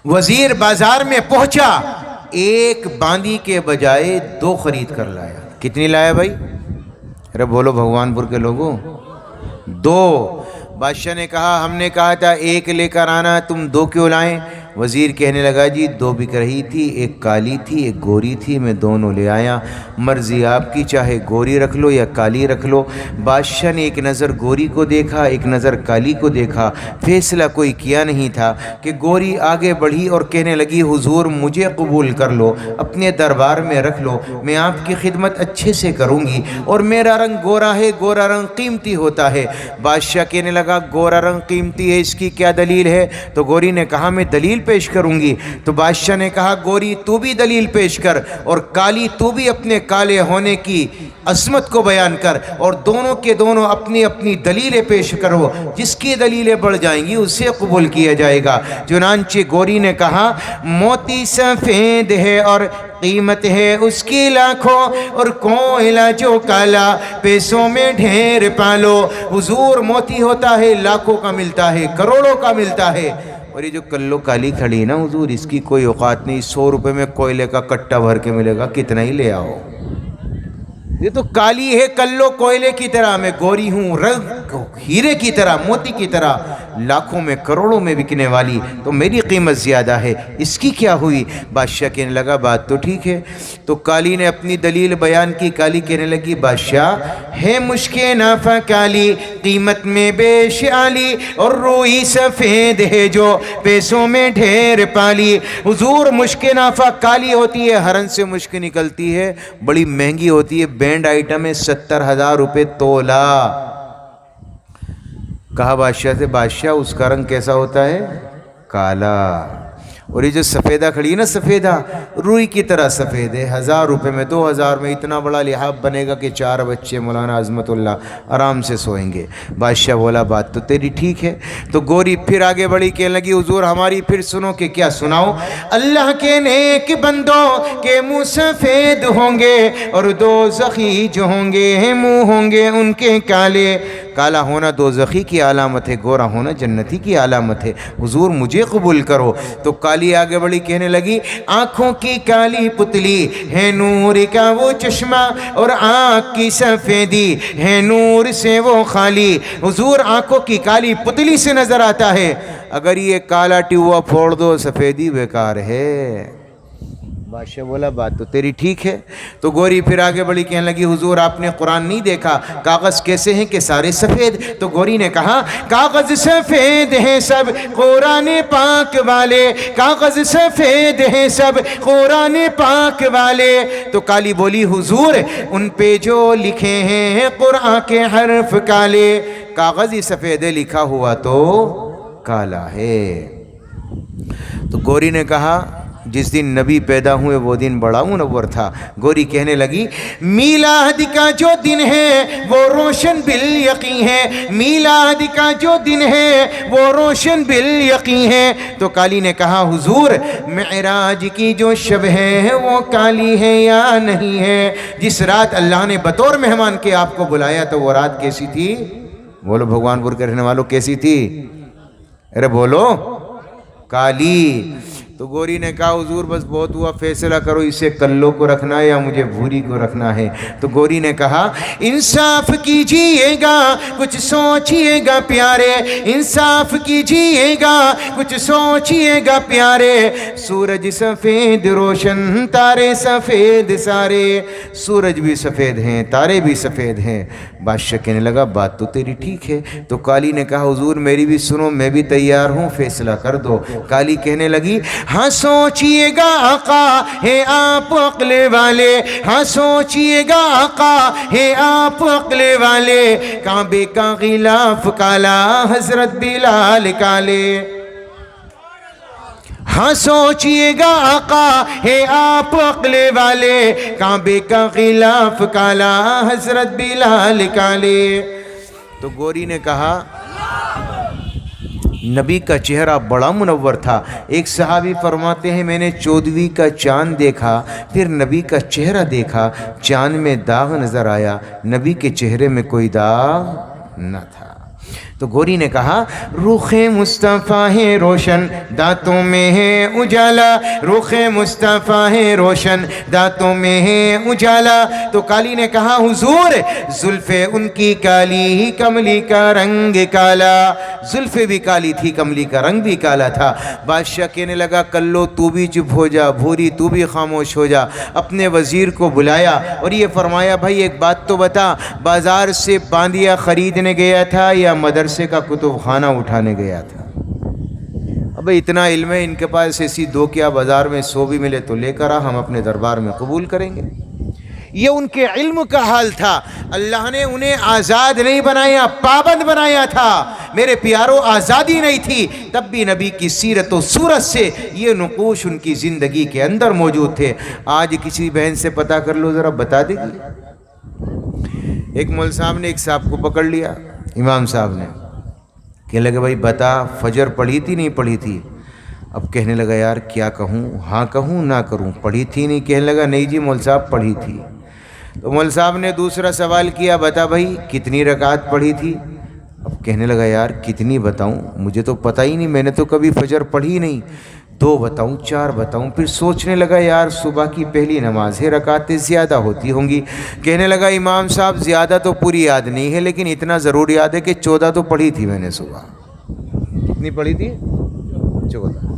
وزیر بازار میں پہنچا، ایک باندی کے بجائے 2 خرید کر لایا۔ کتنی لایا بھائی؟ ارے بولو بھگوان پور کے لوگوں، 2۔ بادشاہ نے کہا ہم نے کہا تھا 1 لے کر آنا، تم 2 کیوں لائیں؟ وزیر کہنے لگا جی 2 بک رہی تھی، ایک کالی تھی ایک گوری تھی، میں دونوں لے آیا، مرضی آپ کی، چاہے گوری رکھ لو یا کالی رکھ لو۔ بادشاہ نے ایک نظر گوری کو دیکھا، ایک نظر کالی کو دیکھا، فیصلہ کوئی کیا نہیں تھا کہ گوری آگے بڑھی اور کہنے لگی حضور مجھے قبول کر لو، اپنے دربار میں رکھ لو، میں آپ کی خدمت اچھے سے کروں گی، اور میرا رنگ گورا ہے، گورا رنگ قیمتی ہوتا ہے۔ بادشاہ کہنے لگا گورا رنگ قیمتی ہے، اس کی کیا دلیل ہے؟ تو گوری نے کہا میں دلیل پیش کروں گی۔ تو بادشاہ نے کہا گوری تو بھی دلیل پیش کر، اور کالی تو بھی اپنے کالے ہونے کی عظمت کو بیان کر، اور دونوں کے دونوں اپنی اپنی دلیلیں پیش کرو، جس کی دلیلیں بڑھ جائیں گی اسے قبول کیا جائے گا۔ چنانچہ گوری نے کہا موتی سفید ہے اور قیمت ہے اس کی لاکھوں، اور کوئلہ جو کالا پیسوں میں ڈھیر پالو۔ حضور موتی ہوتا ہے لاکھوں کا ملتا ہے، کروڑوں کا ملتا ہے، اور یہ جو کلو کالی کھڑی ہے نا حضور، اس کی کوئی اوقات نہیں، 100 روپے میں کوئلے کا کٹا بھر کے ملے گا، کتنا ہی لے آؤ۔ یہ تو کالی ہے کلو کوئلے کی طرح، میں گوری ہوں رنگ ہیرے کی طرح، موتی کی طرح، لاکھوں میں کروڑوں میں بکنے والی، تو میری قیمت زیادہ ہے، اس کی کیا ہوئی؟ بادشاہ کہنے لگا بات تو ٹھیک ہے۔ تو کالی نے اپنی دلیل بیان کی۔ کالی کہنے لگی بادشاہ ہے مشک نافع کالی، قیمت میں بیش عالی، اور روئی سفید ہے جو پیسوں میں ڈھیر پالی۔ حضور مشک نافع کالی ہوتی ہے، ہرن سے مشک نکلتی ہے، بڑی مہنگی ہوتی ہے، بینڈ آئٹم ہے، 70,000 روپے تولہ۔ کہا بادشاہ سے بادشاہ اس کا رنگ کیسا ہوتا ہے؟ کالا۔ اور یہ جو سفیدہ کھڑی ہے نا، سفیدہ روئی کی طرح سفید ہے، 1000 روپے میں 2000 میں اتنا بڑا لحاف بنے گا کہ 4 بچے مولانا عظمت اللہ آرام سے سوئیں گے۔ بادشاہ بولا بات تو تیری ٹھیک ہے۔ تو گوری پھر آگے بڑھی، کہنے لگی حضور ہماری پھر سنو۔ کہ کیا سناؤ؟ اللہ کے نیک بندوں کے منہ سفید ہوں گے، اور دوزخی جو ہوں گے منہ ہوں گے ان کے کالے۔ کالا ہونا دوزخی کی علامت ہے، گورا ہونا جنتی کی علامت ہے، حضور مجھے قبول کرو۔ تو کالی آگے بڑھی، کہنے لگی آنکھوں کی کالی پتلی ہے نور کا وہ چشمہ، اور آنکھ کی سفیدی ہے نور سے وہ خالی۔ حضور آنکھوں کی کالی پتلی سے نظر آتا ہے، اگر یہ کالا ٹیوا پھوڑ دو سفیدی بیکار ہے۔ بادشاہ بولا بات تو تیری ٹھیک ہے۔ تو گوری پھر آگے بڑھی، کہنے لگی حضور آپ نے قرآن نہیں دیکھا، کاغذ کیسے ہیں کہ سارے سفید؟ تو گوری نے کہا کاغذ سفید ہیں سب قرآن پاک والے، کاغذ سفید ہیں سب قرآن پاک والے۔ تو کالی بولی حضور ان پہ جو لکھے ہیں قرآن کے حرف کالے، کاغذ ہی سفید ہے، لکھا ہوا تو کالا ہے۔ تو گوری نے کہا جس دن نبی پیدا ہوئے وہ دن بڑا منور تھا۔ گوری کہنے لگی میلاد کا جو دن ہے وہ روشن بالیقین ہے، میلاد کا جو دن ہے وہ روشن بالیقین ہے۔ تو کالی نے کہا حضور معراج کی جو شب ہے وہ کالی ہے یا نہیں ہے؟ جس رات اللہ نے بطور مہمان کے آپ کو بلایا تو وہ رات کیسی تھی؟ بولو بھگوان پور کے رہنے والوں کیسی تھی؟ ارے بولو کالی۔ تو گوری نے کہا حضور بس بہت ہوا، فیصلہ کرو اسے کلو کو رکھنا ہے یا مجھے بھوری کو رکھنا ہے۔ تو گوری نے کہا انصاف کیجئے گا کچھ سوچئے گا پیارے، انصاف کیجئے گا کچھ سوچئے گا پیارے، سورج سفید روشن تارے سفید سارے، سورج بھی سفید ہیں تارے بھی سفید ہیں۔ بادشاہ کہنے لگا بات تو تیری ٹھیک ہے۔ تو کالی نے کہا حضور میری بھی سنو، میں بھی تیار ہوں، فیصلہ کر دو۔ کالی کہنے لگی ہاں سوچئے گا آقا ہے آپ عقل والے، ہاں سوچئے گا آقا ہے آپ عقل والے، کعبے کا غلاف کالا حضرت بلال کالے، ہاں سوچئے گا آقا ہے آپ عقل والے، کعبے کا غلاف کالا حضرت بلال کالے۔ تو گوری نے کہا نبی کا چہرہ بڑا منور تھا۔ ایک صحابی فرماتے ہیں میں نے 14ویں کا چاند دیکھا، پھر نبی کا چہرہ دیکھا، چاند میں داغ نظر آیا، نبی کے چہرے میں کوئی داغ نہ تھا۔ تو گوری نے کہا رخ مصطفیٰ ہے روشن دانتوں میں ہے اجالا، رخ مصطفیٰ ہے روشن دانتوں میں ہے اجالا۔ تو کالی نے کہا حضور زلفیں ان کی کالی کملی کا رنگ کالا، زلفیں بھی کالی تھی کملی کا رنگ بھی کالا تھا۔ بادشاہ کہنے لگا کلو تو بھی چپ ہو جا، بھوری تو بھی خاموش ہو جا۔ اپنے وزیر کو بلایا اور یہ فرمایا بھائی ایک بات تو بتا، بازار سے باندیا خریدنے گیا تھا یا مدرسے کا کتب خانہ اٹھانے گیا تھا؟ اب اتنا علم ہے ان کے پاس، ایسی دو کیا بازار میں 100 بھی ملے تو لے کر آ، ہم اپنے دربار میں قبول کریں گے۔ یہ ان کے علم کا حال تھا۔ اللہ نے انہیں آزاد نہیں بنایا، پابند بنایا تھا۔ میرے پیاروں آزادی نہیں تھی تب بھی نبی کی سیرت و صورت سے یہ نقوش ان کی زندگی کے اندر موجود تھے۔ آج کسی بہن سے پتہ کر لو ذرا، بتا دے گی؟ ایک مول صاحب نے ایک صاحب کو پکڑ لیا، امام صاحب نے، کہنے لگے بھائی بتا فجر پڑھی تھی نہیں پڑھی تھی؟ اب کہنے لگا یار کیا کہوں، ہاں کہوں نہ کروں، پڑھی تھی نہیں؟ کہنے لگا نہیں جی مول صاحب پڑھی تھی۔ تو مول صاحب نے دوسرا سوال کیا، بتا بھائی کتنی رکعت پڑھی تھی؟ اب کہنے لگا یار کتنی بتاؤں، مجھے تو پتہ ہی نہیں، میں نے تو کبھی فجر پڑھی نہیں، 2 بتاؤں 4 بتاؤں؟ پھر سوچنے لگا یار صبح کی پہلی نماز ہے، رکعتیں زیادہ ہوتی ہوں گی۔ کہنے لگا امام صاحب زیادہ تو پوری یاد نہیں ہے لیکن اتنا ضرور یاد ہے کہ 14 تو پڑھی تھی میں نے صبح۔ کتنی پڑھی تھی؟ 14۔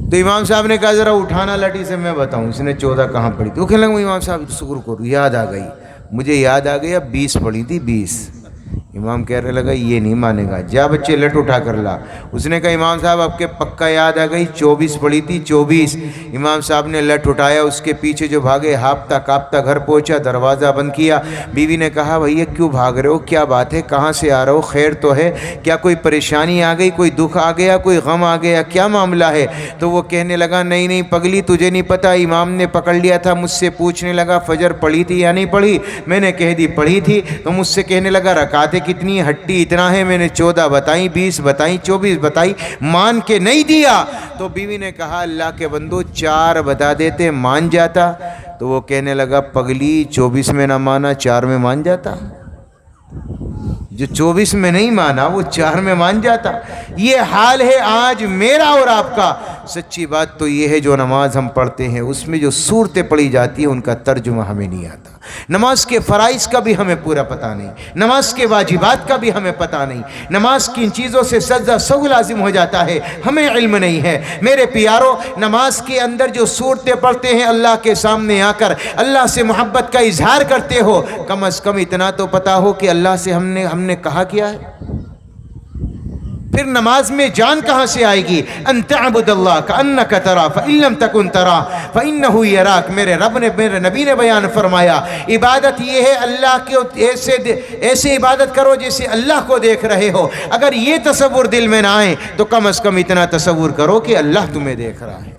تو امام صاحب نے کہا ذرا اٹھانا لٹی سے میں بتاؤں اس نے 14 کہاں پڑھی تھی۔ وہ کہنے لگا امام صاحب شکر کرو یاد آ گئی، مجھے یاد آ گئی، اب 20 پڑھی تھی 20۔ امام کہنے لگا یہ نہیں مانے گا، جا بچے لٹ اٹھا کر لا۔ اس نے کہا امام صاحب آپ کے پکا یاد آ گئی، 24 پڑھی تھی 24۔ امام صاحب نے لٹ اٹھایا، اس کے پیچھے جو بھاگے، ہاپتا کاپتا گھر پہنچا، دروازہ بند کیا۔ بیوی نے کہا بھیا کیوں بھاگ رہے ہو، کیا بات ہے، کہاں سے آ رہے ہو، خیر تو ہے، کیا کوئی پریشانی آ گئی، کوئی دکھ آ گیا، کوئی غم آ گیا، کیا معاملہ ہے؟ تو وہ کہنے لگا نہیں نہیں پگلی تجھے نہیں پتہ، امام نے پکڑ لیا تھا، مجھ سے پوچھنے لگا فجر پڑھی تھی یا نہیں پڑھی؟ میں نے کہہ دی پڑھی تھی۔ تو مجھ سے کہنے لگا رکعتیں کتنی؟ ہٹی اتنا ہے، میں نے 14 بتائیں، 20 بتائیں، 24 بتائی، مان کے نہیں دیا۔ تو بیوی نے کہا اللہ کے بندو 4 بتا دیتے مان جاتا۔ تو وہ کہنے لگا پگلی 24 میں نہ مانا 4 میں مان جاتا، جو 24 میں نہیں مانا وہ 4 میں مان جاتا۔ یہ حال ہے آج میرا اور آپ کا۔ سچی بات تو یہ ہے جو نماز ہم پڑھتے ہیں اس میں جو صورتیں پڑھی جاتی ہیں ان کا ترجمہ ہمیں نہیں آتا، نماز کے فرائض کا بھی ہمیں پورا پتہ نہیں، نماز کے واجبات کا بھی ہمیں پتہ نہیں، نماز کی ان چیزوں سے سجدہ سہو لازم ہو جاتا ہے، ہمیں علم نہیں ہے۔ میرے پیاروں نماز کے اندر جو صورتیں پڑھتے ہیں اللہ کے سامنے آ کر اللہ سے محبت کا اظہار کرتے ہو، کم از کم اتنا تو پتہ ہو کہ اللہ سے ہم نے کہا کیا ہے۔ پھر نماز میں جان کہاں سے آئے گی؟ ان تعبد اللہ کأنک ترا فإن لم تکن ترا فإنہ یراک۔ میرے رب نے، میرے نبی نے بیان فرمایا عبادت یہ ہے اللہ کے ایسے عبادت کرو جیسے اللہ کو دیکھ رہے ہو۔ اگر یہ تصور دل میں نہ آئے تو کم از کم اتنا تصور کرو کہ اللہ تمہیں دیکھ رہا ہے۔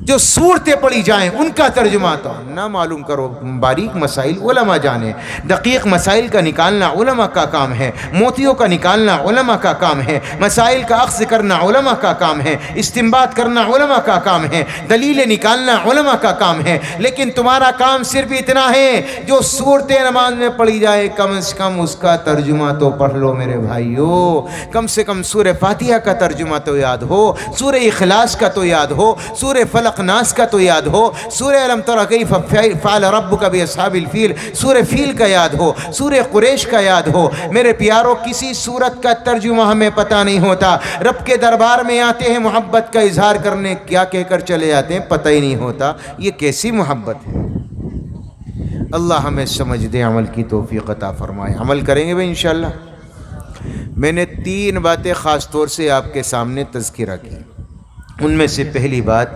جو صورتیں پڑھی جائیں ان کا ترجمہ تو نہ معلوم کرو، باریک مسائل علماء جانے، دقیق مسائل کا نکالنا علماء کا کام ہے، موتیوں کا نکالنا علماء کا کام ہے، مسائل کا اخذ کرنا علماء کا کام ہے، استنباط کرنا علماء کا کام ہے، دلیلیں نکالنا علماء کا کام ہے۔ لیکن تمہارا کام صرف اتنا ہے جو صورتیں نماز میں پڑھی جائے کم از کم اس کا ترجمہ تو پڑھ لو میرے بھائیو، کم سے کم سورہ فاتحہ کا ترجمہ تو یاد ہو، سورہ اخلاص کا تو یاد ہو، سورہ فلق ناس کا تو یاد ہو، سورہ الم تر کیف فعل ربک باصحاب الفیل، سورہ فیل کا یاد ہو، سورہ قریش کا یاد ہو۔ میرے پیاروں کسی سورت کا ترجمہ ہمیں پتہ نہیں ہوتا، رب کے دربار میں آتے ہیں محبت کا اظہار کرنے، کیا کہہ کر چلے جاتے ہیں پتہ ہی نہیں ہوتا، یہ کیسی محبت ہے۔ اللہ ہمیں سمجھ دے، عمل کی توفیق عطا فرمائے، عمل کریں گے بھائی انشاءاللہ۔ میں نے 3 باتیں خاص طور سے آپ کے سامنے تذکرہ کی، ان میں سے پہلی بات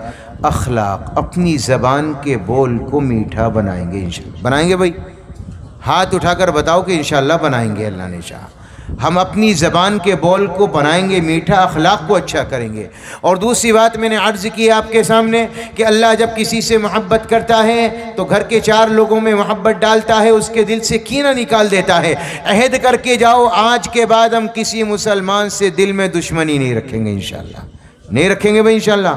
اخلاق، اپنی زبان کے بول کو میٹھا بنائیں گے انشاءاللہ۔ بنائیں گے بھائی؟ ہاتھ اٹھا کر بتاؤ کہ انشاءاللہ بنائیں گے، اللہ نے چاہا ہم اپنی زبان کے بول کو بنائیں گے میٹھا، اخلاق کو اچھا کریں گے۔ اور دوسری بات میں نے عرض کی آپ کے سامنے کہ اللہ جب کسی سے محبت کرتا ہے تو گھر کے 4 لوگوں میں محبت ڈالتا ہے، اس کے دل سے کینہ نکال دیتا ہے۔ عہد کر کے جاؤ آج کے بعد ہم کسی مسلمان سے دل میں دشمنی نہیں رکھیں گے انشاءاللہ، نہیں رکھیں گے بھائی انشاءاللہ۔